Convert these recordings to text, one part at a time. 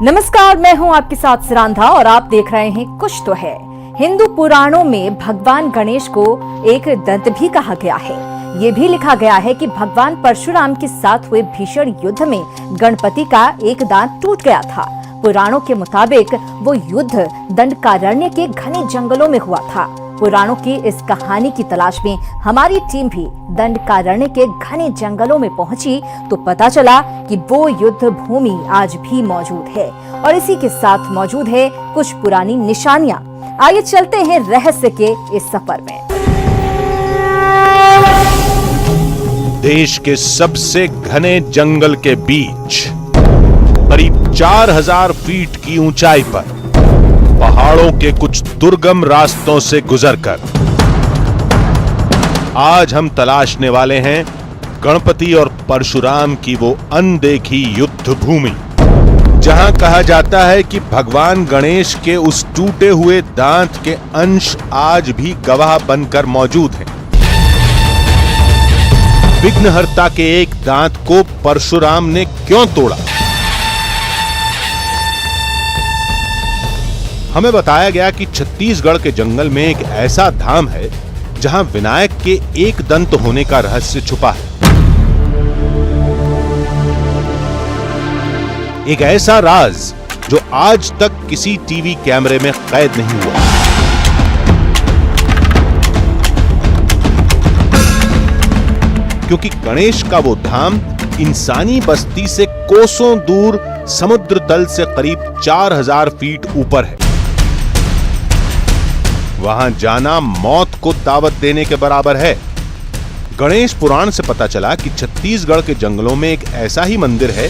नमस्कार, मैं हूं आपके साथ सिरांधा और आप देख रहे हैं कुछ तो है। हिंदू पुराणों में भगवान गणेश को एक दंत भी कहा गया है। ये भी लिखा गया है कि भगवान परशुराम के साथ हुए भीषण युद्ध में गणपति का एक दांत टूट गया था। पुराणों के मुताबिक वो युद्ध दंडकारण्य के घने जंगलों में हुआ था। पुराणों की इस कहानी की तलाश में हमारी टीम भी दंडकारण्य के घने जंगलों में पहुंची तो पता चला कि वो युद्ध भूमि आज भी मौजूद है और इसी के साथ मौजूद है कुछ पुरानी निशानियां। आइए चलते हैं रहस्य के इस सफर में। देश के सबसे घने जंगल के बीच करीब 4000 फीट की ऊंचाई पर पहाड़ों के कुछ दुर्गम रास्तों से गुजरकर आज हम तलाशने वाले हैं गणपति और परशुराम की वो अनदेखी युद्ध भूमि, जहां कहा जाता है कि भगवान गणेश के उस टूटे हुए दांत के अंश आज भी गवाह बनकर मौजूद हैं। विघ्नहर्ता के एक दांत को परशुराम ने क्यों तोड़ा? हमें बताया गया कि छत्तीसगढ़ के जंगल में एक ऐसा धाम है जहां विनायक के एक दंत होने का रहस्य छुपा है। एक ऐसा राज जो आज तक किसी टीवी कैमरे में कैद नहीं हुआ। क्योंकि गणेश का वो धाम इंसानी बस्ती से कोसों दूर समुद्र तल से करीब 4000 फीट ऊपर है। वहां जाना मौत को दावत देने के बराबर है। गणेश पुराण से पता चला कि छत्तीसगढ़ के जंगलों में एक ऐसा ही मंदिर है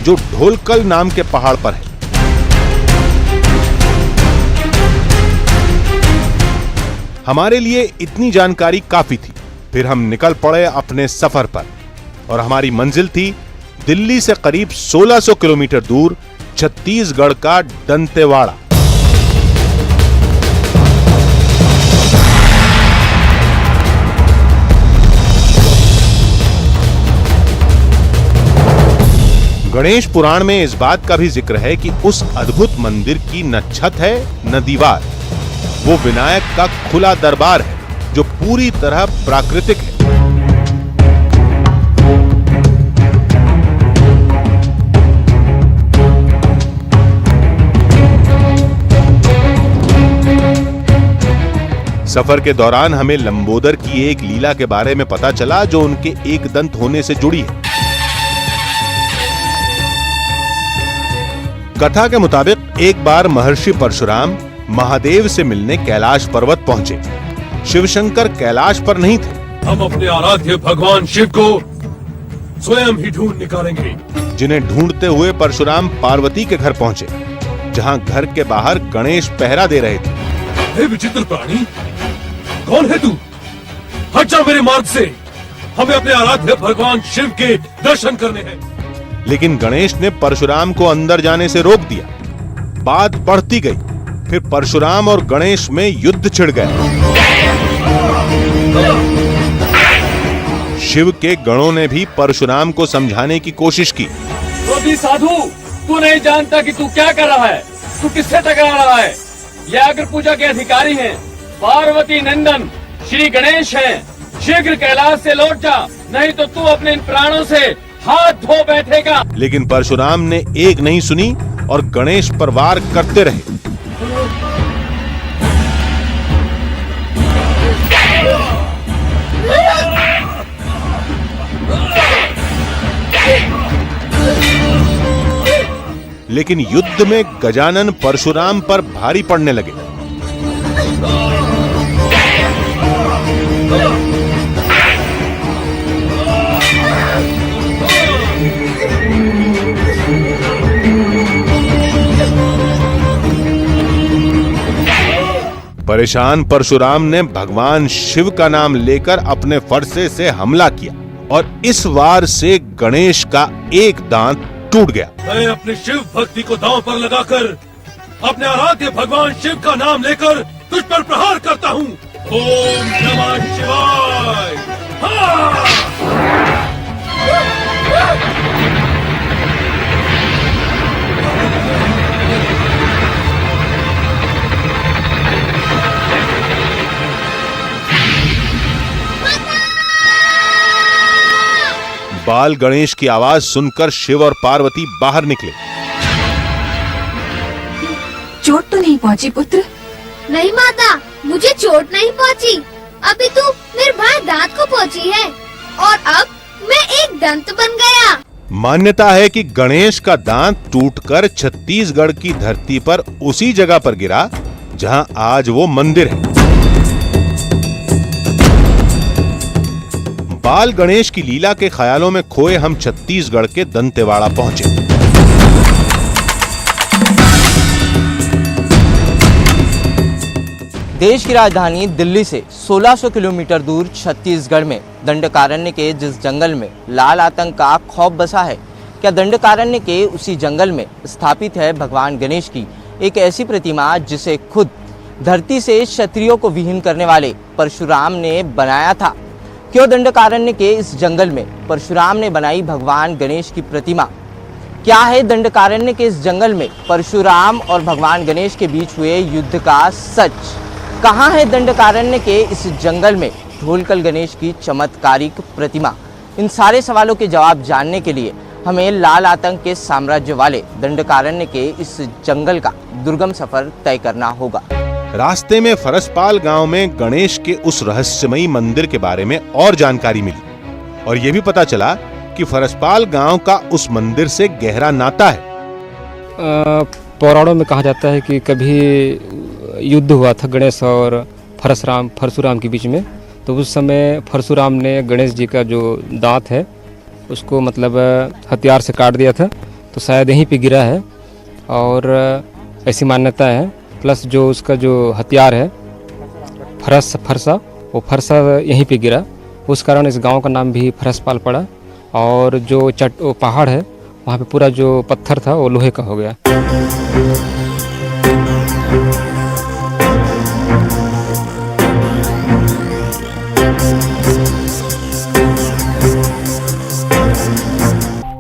जो ढोलकल नाम के पहाड़ पर है। हमारे लिए इतनी जानकारी काफी थी। फिर हम निकल पड़े अपने सफर पर और हमारी मंजिल थी दिल्ली से करीब 1600 किलोमीटर दूर छत्तीसगढ़ का दंतेवाड़ा। गणेश पुराण में इस बात का भी जिक्र है कि उस अद्भुत मंदिर की न छत है न दीवार, वो विनायक का खुला दरबार है जो पूरी तरह प्राकृतिक है। सफर के दौरान हमें लंबोदर की एक लीला के बारे में पता चला जो उनके एक दंत होने से जुड़ी है। कथा के मुताबिक एक बार महर्षि परशुराम महादेव से मिलने कैलाश पर्वत पहुंचे। शिवशंकर कैलाश पर नहीं थे। हम अपने आराध्य भगवान शिव को स्वयं ही ढूंढ निकालेंगे। जिन्हें ढूंढते हुए परशुराम पार्वती के घर पहुंचे, जहां घर के बाहर गणेश पहरा दे रहे थे। हे विचित्र प्राणी, कौन है तू? हट जा मेरे मार्ग से। हमें अपने आराध्य भगवान शिव के दर्शन करने हैं। लेकिन गणेश ने परशुराम को अंदर जाने से रोक दिया। बात बढ़ती गई। फिर परशुराम और गणेश में युद्ध छिड़ गया। शिव के गणों ने भी परशुराम को समझाने की कोशिश की। तो भी साधु, तू नहीं जानता कि तू क्या कर रहा है? तू किससे टकरा रहा है? ये अग्र पूजा के अधिकारी हैं, पार्वती नंदन श्री गणेश हैं। शीघ्र कैलाश से लौट जा, नहीं तो तू अपने इन प्राणों से हाथ धो बैठेगा। लेकिन परशुराम ने एक नहीं सुनी और गणेश पर वार करते रहे। लेकिन युद्ध में गजानन परशुराम पर भारी पड़ने लगे। परेशान परशुराम ने भगवान शिव का नाम लेकर अपने फरसे से हमला किया और इस वार से गणेश का एक दांत टूट गया। मैं अपनी शिव भक्ति को दांव पर लगाकर अपने आराध्य भगवान शिव का नाम लेकर तुझ पर प्रहार करता हूँ। ओम नमः शिवाय। हाँ! बाल गणेश की आवाज सुनकर शिव और पार्वती बाहर निकले। चोट तो नहीं पहुंची पुत्र? नहीं माता, मुझे चोट नहीं पहुंची। अभी तो मेरे भाई दांत को पहुंची है और अब मैं एक दंत बन गया। मान्यता है कि गणेश का दांत टूटकर छत्तीसगढ़ की धरती पर उसी जगह पर गिरा जहां आज वो मंदिर है। बाल गणेश की लीला के ख्यालों में खोए हम छत्तीसगढ़ के दंतेवाड़ा पहुंचे। देश की राजधानी दिल्ली से 1600 किलोमीटर दूर छत्तीसगढ़ में दंडकारण्य के जिस जंगल में लाल आतंक का खौफ बसा है, क्या दंडकारण्य के उसी जंगल में स्थापित है भगवान गणेश की एक ऐसी प्रतिमा जिसे खुद धरती से क्षत्रियों को विहीन करने वाले परशुराम ने बनाया था? क्यों दंडकारण्य के इस जंगल में परशुराम ने बनाई भगवान गणेश की प्रतिमा? क्या है दंडकारण्य के इस जंगल में परशुराम और भगवान गणेश के बीच हुए युद्ध का सच? कहाँ है दंडकारण्य के इस जंगल में ढोलकल गणेश की चमत्कारिक प्रतिमा? इन सारे सवालों के जवाब जानने के लिए हमें लाल आतंक के साम्राज्य वाले दंडकारण्य के इस जंगल का दुर्गम सफर तय करना होगा। रास्ते में फरसपाल गांव में गणेश के उस रहस्यमयी मंदिर के बारे में और जानकारी मिली और यह भी पता चला कि फरसपाल गांव का उस मंदिर से गहरा नाता है। पुराणों में कहा जाता है कि कभी युद्ध हुआ था गणेश और परशुराम के बीच में, तो उस समय परशुराम ने गणेश जी का जो दांत है उसको मतलब हथियार से काट दिया था, तो शायद यहीं पे गिरा है और ऐसी मान्यता है। प्लस जो उसका जो हथियार है फरसा वो फरसा यहीं पे गिरा, उस कारण इस गांव का नाम भी फरसपाल पड़ा। और जो वो पहाड़ है वहाँ पे पूरा जो पत्थर था वो लोहे का हो गया।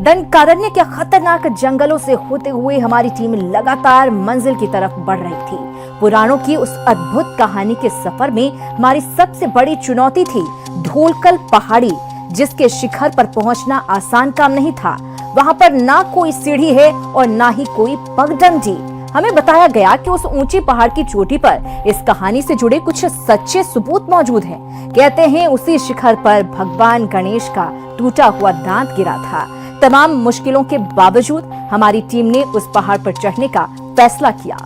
दंडकारण्य के खतरनाक जंगलों से होते हुए हमारी टीम लगातार मंजिल की तरफ बढ़ रही थी। पुराणों की उस अद्भुत कहानी के सफर में हमारी सबसे बड़ी चुनौती थी ढोलकल पहाड़ी, जिसके शिखर पर पहुंचना आसान काम नहीं था। वहां पर ना कोई सीढ़ी है और ना ही कोई पगडंडी। हमें बताया गया कि उस ऊंची पहाड़ की चोटी पर इस कहानी से जुड़े कुछ सच्चे सबूत मौजूद हैं। कहते हैं उसी शिखर पर भगवान गणेश का टूटा हुआ दांत गिरा था। तमाम मुश्किलों के बावजूद हमारी टीम ने उस पहाड़ पर चढ़ने का फैसला किया।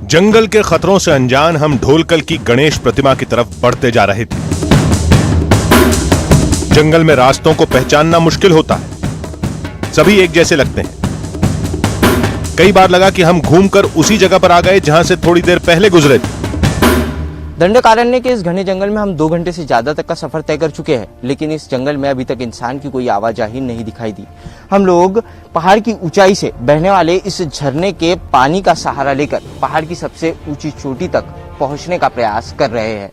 जंगल के खतरों से अनजान हम ढोलकल की गणेश प्रतिमा की तरफ बढ़ते जा रहे थे। जंगल में रास्तों को पहचानना मुश्किल होता है, सभी एक जैसे लगते हैं। कई बार लगा कि हम घूमकर उसी जगह पर आ गए जहां से थोड़ी देर पहले गुजरे थे। दंडकारण्य के इस घने जंगल में हम 2 घंटे से ज्यादा तक का सफर तय कर चुके हैं, लेकिन इस जंगल में अभी तक इंसान की कोई आवाजाही नहीं दिखाई दी। हम लोग पहाड़ की ऊंचाई से बहने वाले इस झरने के पानी का सहारा लेकर पहाड़ की सबसे ऊंची चोटी तक पहुंचने का प्रयास कर रहे हैं।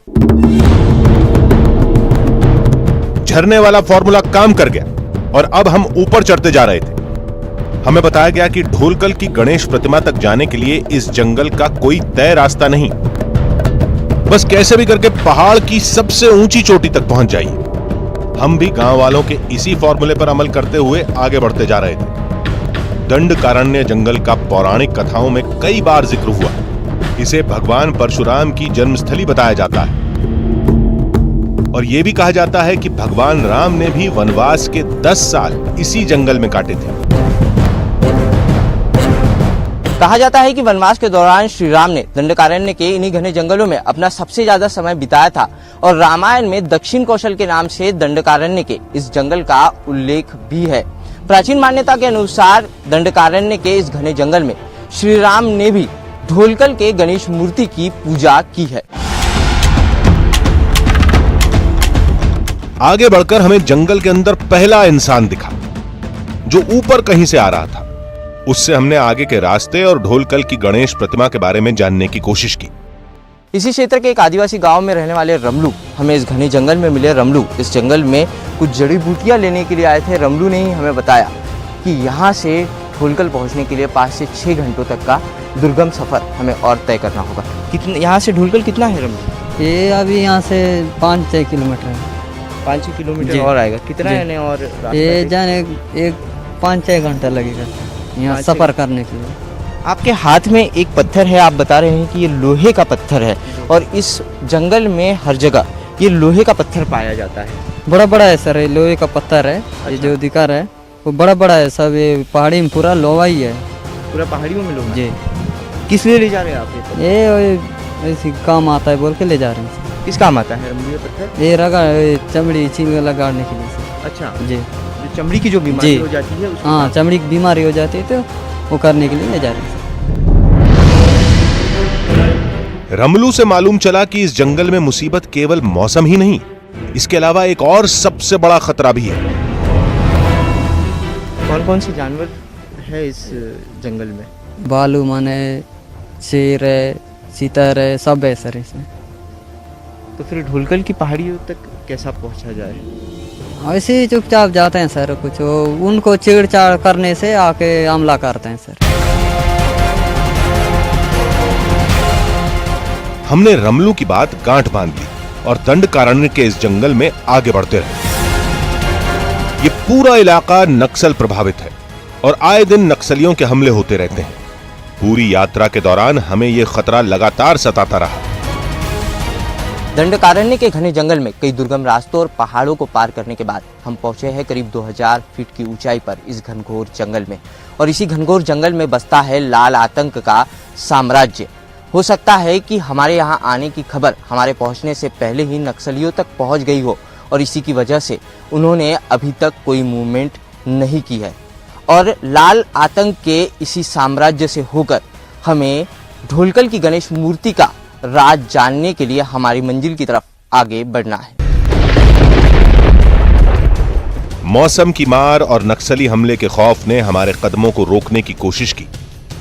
झरने वाला फॉर्मूला काम कर गया और अब हम ऊपर चढ़ते जा रहे थे। हमें बताया गया कि ढोलकल की गणेश प्रतिमा तक जाने के लिए इस जंगल का कोई तय रास्ता नहीं, बस कैसे भी करके पहाड़ की सबसे ऊंची चोटी तक पहुंच जाइए। हम भी गांव वालों के इसी फॉर्मूले पर अमल करते हुए आगे बढ़ते जा रहे थे। दंडकारण्य जंगल का पौराणिक कथाओं में कई बार जिक्र हुआ। इसे भगवान परशुराम की जन्मस्थली बताया जाता है और यह भी कहा जाता है कि भगवान राम ने भी वनवास के 10 साल इसी जंगल में काटे थे। कहा जाता है कि वनवास के दौरान श्री राम ने दंडकारण्य के इन्हीं घने जंगलों में अपना सबसे ज्यादा समय बिताया था और रामायण में दक्षिण कौशल के नाम से दंडकारण्य के इस जंगल का उल्लेख भी है। प्राचीन मान्यता के अनुसार दंडकारण्य के इस घने जंगल में श्री राम ने भी ढोलकल के गणेश मूर्ति की पूजा की है। आगे बढ़कर हमें जंगल के अंदर पहला इंसान दिखा जो ऊपर कहीं से आ रहा था। उससे हमने आगे के रास्ते और ढोलकल की गणेश प्रतिमा के बारे में जानने की कोशिश की। इसी क्षेत्र के एक आदिवासी गांव में रहने वाले रमलू हमें इस घने जंगल में मिले। रमलू इस जंगल में कुछ जड़ी बूटियां लेने के लिए आए थे। रमलू ने ही हमें बताया कि यहाँ से ढोलकल पहुँचने के लिए 5 से 6 घंटों तक का दुर्गम सफर हमें और तय करना होगा। कितना यहाँ से ढोलकल कितना है रमलू? ये अभी यहाँ से 5-6 किलोमीटर है। 5-6 किलोमीटर जी। और आएगा। कितना जी। यानी और रास्ता ये है? जाने एक 5-6 घंटा लगेगा यहाँ 5-6 सफ़र करने के लिए। आपके हाथ में एक पत्थर है, आप बता रहे हैं कि ये लोहे का पत्थर है और इस जंगल में हर जगह ये लोहे का पत्थर पाया जाता है। बड़ा बड़ा है सर, ये लोहे का पत्थर है। ये जो दिखा रहा है वो बड़ा बड़ा है सब, ये पहाड़ी में पूरा लोहा ही है। पूरा पहाड़ियों में लोहा। जी। किस लिए ले जा रहे हैं आप ये ऐसी काम आता है बोल के ले जा रहे हैं सर। किस काम आता है ये पत्थर? ये चमड़ी चीन लगाने के लिए सर। अच्छा, जी जो चमड़ी की जो बीमारी जी। हो जाती है उसको हाँ, चमड़ी की बीमारी हो जाती है तो वो करने के लिए ले जा रहे हैं सर। रमलू से मालूम चला कि इस जंगल में मुसीबत केवल मौसम ही नहीं, इसके अलावा एक और सबसे बड़ा खतरा भी है। कौन कौन से जानवर है इस जंगल में? भालू माने, शेर है, चीतर है, सब है सर इसमें। तो फिर ढोलकल की पहाड़ियों तक कैसा पहुंचा जाए? ऐसे ही चुपचाप जाते हैं सर, कुछ उनको छेड़छाड़ करने से आके हमला करते हैं सर। हमने रमलू की बात गांठ बांध ली और दंडकारण्य के इस जंगल में आगे बढ़ते रहे। ये पूरा इलाका नक्सल प्रभावित है और आए दिन नक्सलियों के हमले होते रहते हैं। पूरी यात्रा के दौरान हमें यह खतरा लगातार सताता रहा। दंडकारण्य के घने जंगल में कई दुर्गम रास्तों और पहाड़ों को पार करने के बाद हम पहुंचे हैं करीब 2000 फीट की ऊंचाई पर इस घनघोर जंगल में। और इसी घनघोर जंगल में बसता है लाल आतंक का साम्राज्य। हो सकता है कि हमारे यहाँ आने की खबर हमारे पहुंचने से पहले ही नक्सलियों तक पहुंच गई हो और इसी की वजह से उन्होंने अभी तक कोई मूवमेंट नहीं की है। और लाल आतंक के इसी साम्राज्य से होकर हमें ढोलकल की गणेश मूर्ति का राज जानने के लिए हमारी मंजिल की तरफ आगे बढ़ना है। मौसम की मार और नक्सली हमले के खौफ ने हमारे कदमों को रोकने की कोशिश की,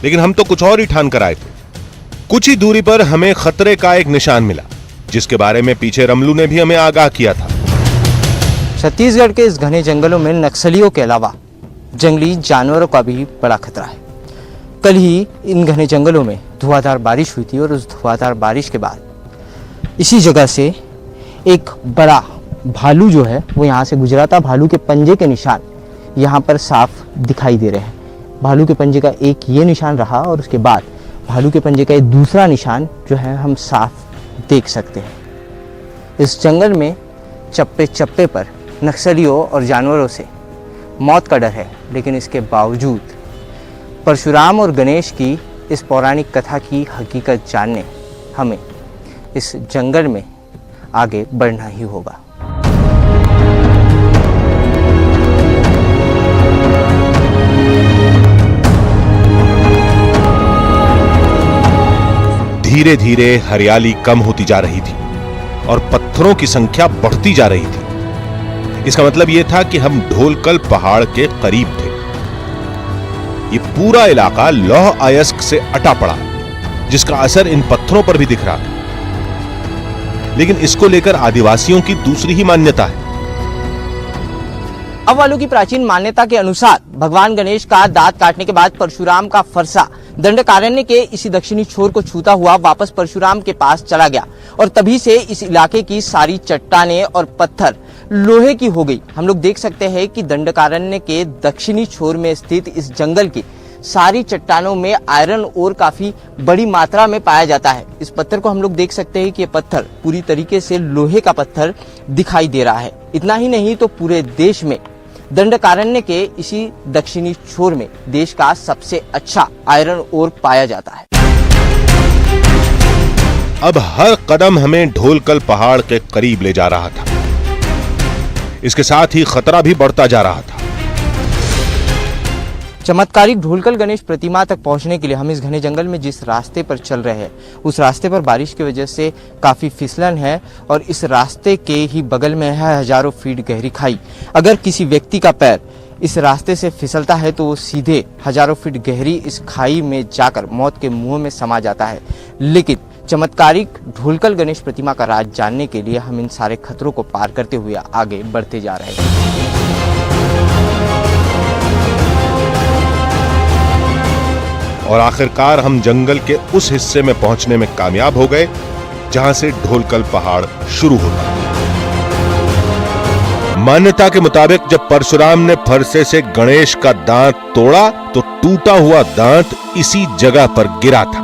लेकिन हम तो कुछ और ही ठान कर आए थे। कुछ ही दूरी पर हमें खतरे का एक निशान मिला, जिसके बारे में पीछे रमलू ने भी हमें आगाह किया था। छत्तीसगढ़ के इस घने जंगलों में नक्सलियों के अलावा जंगली जानवरों का भी बड़ा खतरा है। कल ही इन घने जंगलों में धुआंधार बारिश हुई थी और उस धुआंधार बारिश के बाद इसी जगह से एक बड़ा भालू जो है वो यहाँ से गुजरा था। भालू के पंजे के निशान यहाँ पर साफ दिखाई दे रहे हैं। भालू के पंजे का एक ये निशान रहा और उसके बाद भालू के पंजे का एक दूसरा निशान जो है हम साफ देख सकते हैं। इस जंगल में चप्पे चप्पे पर नक्सलियों और जानवरों से मौत का डर है, लेकिन इसके बावजूद परशुराम और गणेश की इस पौराणिक कथा की हकीकत जानने हमें इस जंगल में आगे बढ़ना ही होगा। धीरे धीरे हरियाली कम होती जा रही थी और पत्थरों की संख्या बढ़ती जा रही थी। इसका मतलब यह था कि हम ढोलकल पहाड़ के करीब थे। ये पूरा इलाका लौह अयस्क से अटा पड़ा, जिसका असर इन पत्थरों पर भी दिख रहा था। लेकिन इसको लेकर आदिवासियों की दूसरी ही मान्यता है। अब वालों की प्राचीन मान्यता के अनुसार भगवान गणेश का दांत काटने के बाद परशुराम का फरसा दंडकारण्य के इसी दक्षिणी छोर को छूता हुआ वापस परशुराम के पास चला गया और तभी से इस इलाके की सारी चट्टानें और पत्थर लोहे की हो गई। हम लोग देख सकते हैं कि दंडकारण्य के दक्षिणी छोर में स्थित इस जंगल की सारी चट्टानों में आयरन ओर काफी बड़ी मात्रा में पाया जाता है। इस पत्थर को हम लोग देख सकते हैं कि ये पत्थर पूरी तरीके से लोहे का पत्थर दिखाई दे रहा है। इतना ही नहीं तो पूरे देश में दंडकारण्य के इसी दक्षिणी छोर में देश का सबसे अच्छा आयरन ओर पाया जाता है। अब हर कदम हमें ढोलकल पहाड़ के करीब ले जा रहा था। इसके साथ ही खतरा भी बढ़ता जा रहा था। चमत्कारिक ढोलकल गणेश प्रतिमा तक पहुंचने के लिए हम इस घने जंगल में जिस रास्ते पर चल रहे हैं उस रास्ते पर बारिश की वजह से काफी फिसलन है और इस रास्ते के ही बगल में है हजारों फीट गहरी खाई। अगर किसी व्यक्ति का पैर इस रास्ते से फिसलता है तो वो सीधे हजारों फीट गहरी इस खाई में जाकर मौत के मुंह में समा जाता है। लेकिन चमत्कारिक ढोलकल गणेश प्रतिमा का राज जानने के लिए हम इन सारे खतरों को पार करते हुए आगे बढ़ते जा रहे हैं। और आखिरकार हम जंगल के उस हिस्से में पहुंचने में कामयाब हो गए जहां से ढोलकल पहाड़ शुरू होता है। मान्यता के मुताबिक जब परशुराम ने फरसे से गणेश का दांत तोड़ा तो टूटा हुआ दांत इसी जगह पर गिरा था।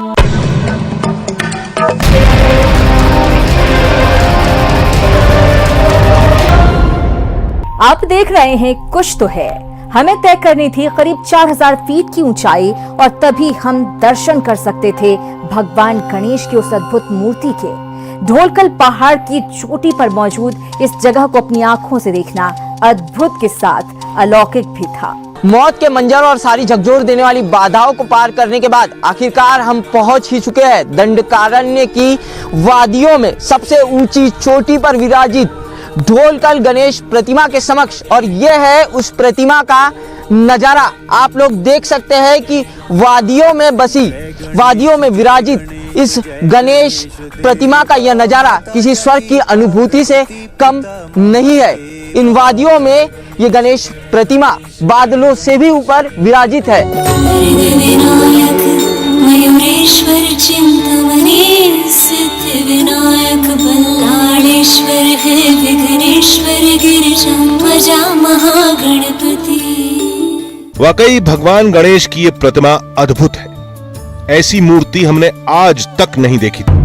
आप देख रहे हैं कुछ तो है। हमें तय करनी थी करीब 4000 फीट की ऊंचाई और तभी हम दर्शन कर सकते थे भगवान गणेश की उस अद्भुत मूर्ति के। ढोलकल पहाड़ की चोटी पर मौजूद इस जगह को अपनी आंखों से देखना अद्भुत के साथ अलौकिक भी था। मौत के मंजर और सारी झकझोर देने वाली बाधाओं को पार करने के बाद आखिरकार हम पहुंच ही चुके हैं दंडकारण्य की वादियों में सबसे ऊंची चोटी पर विराजित ढोलकल गणेश प्रतिमा के समक्ष। और यह है उस प्रतिमा का नजारा। आप लोग देख सकते हैं कि वादियों में बसी, वादियों में विराजित इस गणेश प्रतिमा का यह नजारा किसी स्वर्ग की अनुभूति से कम नहीं है। इन वादियों में ये गणेश प्रतिमा बादलों से भी ऊपर विराजित है। विनायक मयूरेश्वर चिंतामणि सिद्ध विनायक बल्लाळेश्वर है विघ्नेश्वर गिरिजा महागणपति। वाकई भगवान गणेश की ये प्रतिमा अद्भुत है। ऐसी मूर्ति हमने आज तक नहीं देखी थी।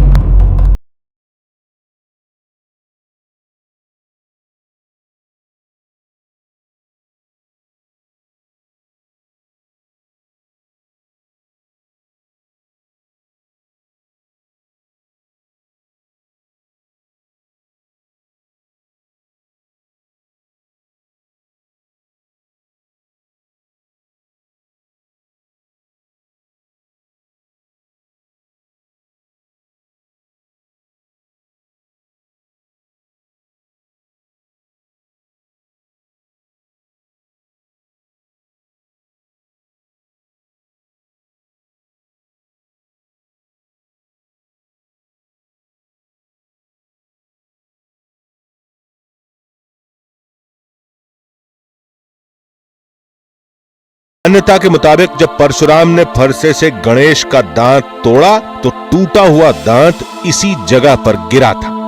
मान्यता के मुताबिक जब परशुराम ने फरसे से गणेश का दांत तोड़ा तो टूटा हुआ दांत इसी जगह पर गिरा था।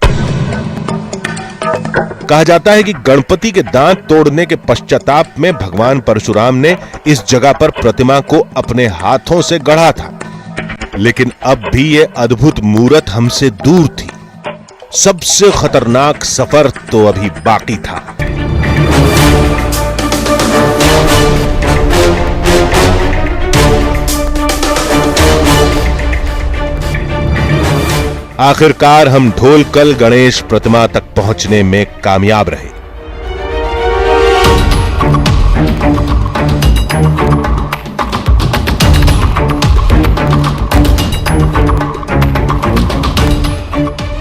कहा जाता है कि गणपति के दांत तोड़ने के पश्चाताप में भगवान परशुराम ने इस जगह पर प्रतिमा को अपने हाथों से गढ़ा था। लेकिन अब भी यह अद्भुत मूरत हमसे दूर थी। सबसे खतरनाक सफर तो अभी बाकी था। आखिरकार हम ढोलकल गणेश प्रतिमा तक पहुंचने में कामयाब रहे।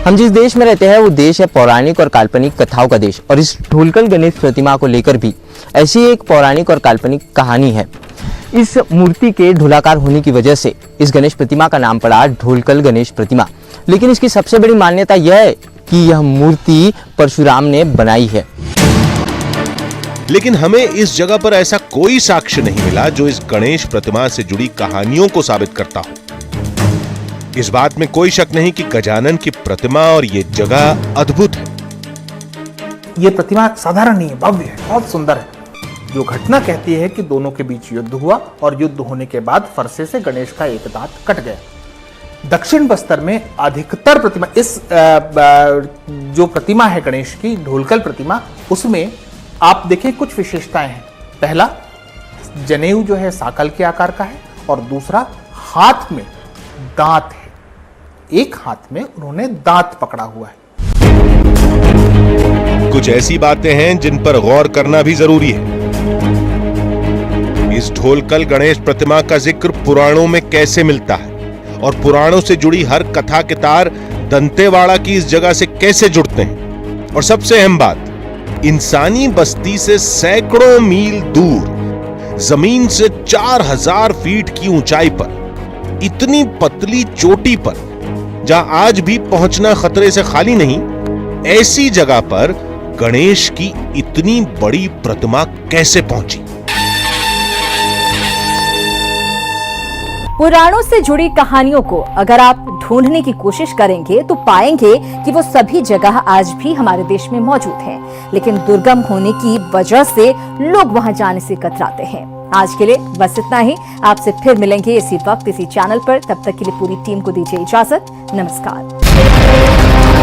हम जिस देश में रहते हैं वो देश है पौराणिक और काल्पनिक कथाओं का देश। और इस ढोलकल गणेश प्रतिमा को लेकर भी ऐसी एक पौराणिक और काल्पनिक कहानी है। इस मूर्ति के ढोलाकार होने की वजह से इस गणेश प्रतिमा का नाम पड़ा ढोलकल गणेश प्रतिमा। लेकिन इसकी सबसे बड़ी मान्यता यह है कि यह मूर्ति परशुराम ने बनाई है। लेकिन हमें इस जगह पर ऐसा कोई साक्ष्य नहीं मिला जो इस गणेश प्रतिमा से जुड़ी कहानियों को साबित करता हो। इस बात में कोई शक नहीं कि गजानन की प्रतिमा और ये जगह अद्भुत है। ये प्रतिमा साधारण नहीं है, भव्य है, बहुत सुंदर है। जो घटना कहती है कि दोनों के बीच युद्ध हुआ और युद्ध होने के बाद फरसे से गणेश का एक दांत कट गया। दक्षिण बस्तर में अधिकतर प्रतिमा, इस जो प्रतिमा है गणेश की ढोलकल प्रतिमा, उसमें आप देखें कुछ विशेषताएं हैं। पहला, जनेऊ जो है साकल के आकार का है और दूसरा हाथ में दांत है। एक हाथ में उन्होंने दांत पकड़ा हुआ है। कुछ ऐसी बातें हैं जिन पर गौर करना भी जरूरी है। इस ढोलकल गणेश प्रतिमा का जिक्र पुराणों में कैसे मिलता है और पुराणों से जुड़ी हर कथा के तार दंतेवाड़ा की इस जगह से कैसे जुड़ते हैं। और सबसे अहम बात, इंसानी बस्ती से सैकड़ों मील दूर जमीन से 4000 फीट की ऊंचाई पर इतनी पतली चोटी पर, जहां आज भी पहुंचना खतरे से खाली नहीं, ऐसी जगह पर गणेश की इतनी बड़ी प्रतिमा कैसे पहुंची। पुराणों से जुड़ी कहानियों को अगर आप ढूंढने की कोशिश करेंगे तो पाएंगे कि वो सभी जगह आज भी हमारे देश में मौजूद हैं, लेकिन दुर्गम होने की वजह से लोग वहां जाने से कतराते हैं। आज के लिए बस इतना ही। आपसे फिर मिलेंगे इसी वक्त इसी चैनल पर। तब तक के लिए पूरी टीम को दीजिए इजाजत। नमस्कार।